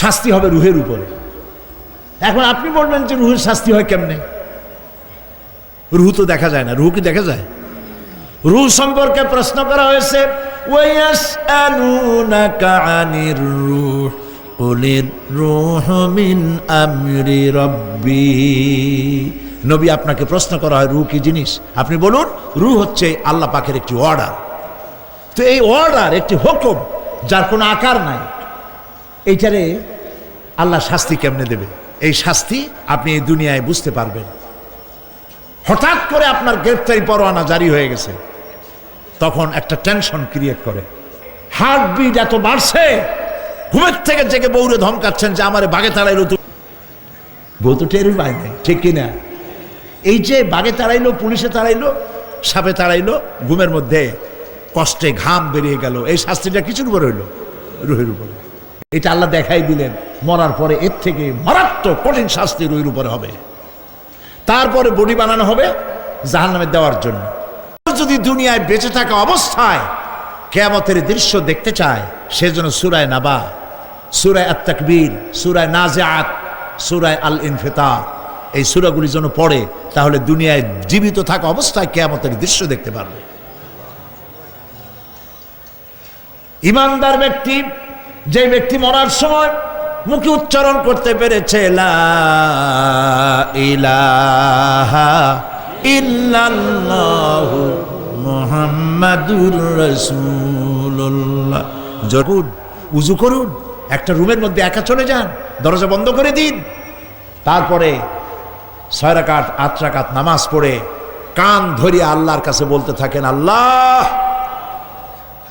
শাস্তি হবে রুহের উপরে। এখন আপনি বলবেন যে রুহের শাস্তি হয় কেমনে? রুহ তো দেখা যায় না। রুহ কি দেখা যায়? রুহ সম্পর্কে প্রশ্ন করা হয়েছে, ওয়ায়াসআলুনাকা আনির রূহ কুলির রূহু মিন আমরি রাব্বি। নবী, আপনাকে প্রশ্ন করা হয় রূহ কি জিনিস, আপনি বলুন রূহ হচ্ছে আল্লাহ পাকের একটি অর্ডার। তো এই অর্ডার একটি হুকুম, যার কোনো আকার নাই, এইটারে আল্লাহ শাস্তি কেমনে দেবে? এই শাস্তি আপনি এই দুনিয়ায় বুঝতে পারবেন। হঠাৎ করে আপনার গ্রেফতারি পরোয়ানা জারি হয়ে গেছে, তখন একটা টেনশন ক্রিয়েট করে, হার্টবিট এত বাড়ছে, ঘুমের থেকে জেগে বউরে ধমকাচ্ছেন যে আমারে বাগে তাড়াইলো, বউ তো টেরই পায় নাই, ঠিক কিনা? এই যে বাগে তাড়াইলো, পুলিশে তাড়াইলো, সাপে তাড়াইলো, ঘুমের মধ্যে কষ্টে ঘাম বেরিয়ে গেল, এই শাস্তিটা কিছুর উপরে হইল? রুহের উপরে। এটা আল্লাহ দেখাই দিলেন, মরার পরে এর থেকে মারাত্মক কঠিন শাস্তি রুহের উপরে হবে। তারপরে বডি বানানো হবে জাহান্নামে দেওয়ার জন্য। যদি দুনিয়ায় বেঁচে থাকা অবস্থায় কিয়ামতের দৃশ্য দেখতে চায়, সেজন্য সূরা নাবা, সূরা আত-তাকবীর, সূরা নাজিআত, সূরা আল ইনফিতার, এই সূরাগুলি যেন পড়ে, তাহলে দুনিয়ায় জীবিত থাকা অবস্থায় কিয়ামতের দৃশ্য দেখতে পারবে। ঈমানদার ব্যক্তি, যে ব্যক্তি মরার সময় মুখে উচ্চারণ করতে পেরেছে লা ইলাহা ইল্লাল্লাহু মুহাম্মাদুর রাসূলুল্লাহ, যখন উযু করুন, একটা রুমের মধ্যে একা চলে যান, দরজা বন্ধ করে দিন, তারপরে 6 রাকাত 8 রাকাত নামাজ পড়ে কান ধরিয়া আল্লাহর কাছে বলতে থাকেন, আল্লাহ,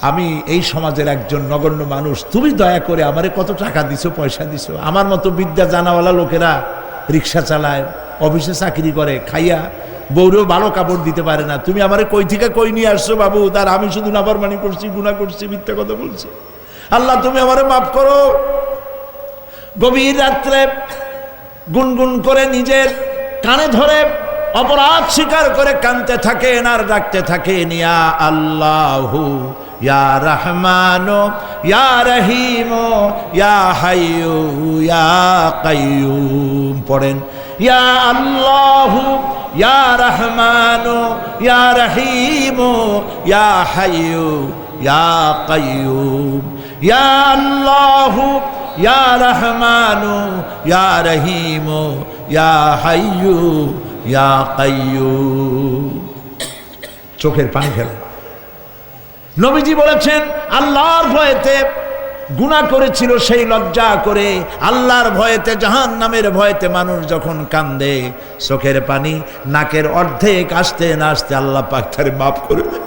আমি এই সমাজের একজন নগণ্য মানুষ, তুমি দয়া করে আমারে কত টাকা দিছো, পয়সা দিছো, আমার মতো বিদ্যা জানাওয়ালা লোকেরা রিক্সা চালায়, অফিসে চাকরি করে, খাইয়া বউরেও ভালো কাপড় দিতে পারে না, তুমি আমারে কই থেকে কই নিয়ে আসছো বাবু, তার আমি শুধু নাফরমানি করছি, গুনাহ করছি, মিথ্যা কথা বলছি, আল্লাহ তুমি আমারে মাফ করো। গভীর রাত্রে গুনগুন করে নিজের কানে ধরে অপরাধ স্বীকার করে কাঁদতে থাকেন আর ডাকতে থাকেন, ইয়া আল্লাহু ইয়া রহমানো ইয়া রহিমো ইয়া হাইয়ু ইয়া কাইয়ুম। পড়েন, ইয়া আল্লাহু ইয়া রহমানো ইয়া রহিমো ইয়া হাইয়ু ইয়া কাইয়ুম, ইয়া আল্লাহু ইয়া রহমানো ইয়া রহিমো ইয়া হাইয়ু ইয়া কাইয়ুম। চোখের পানি ফেলে। নবীজি বলেছেন, আল্লাহর ভয়েতে গুনাহ করেছিল সেই লজ্জা করে, আল্লাহর ভয়েতে, জাহান্নামের ভয়েতে মানুষ যখন কান্দে, চোখের পানি নাকের অর্ধেক আসতে না আসতে আল্লাহ পাক তারে মাফ করে দেন।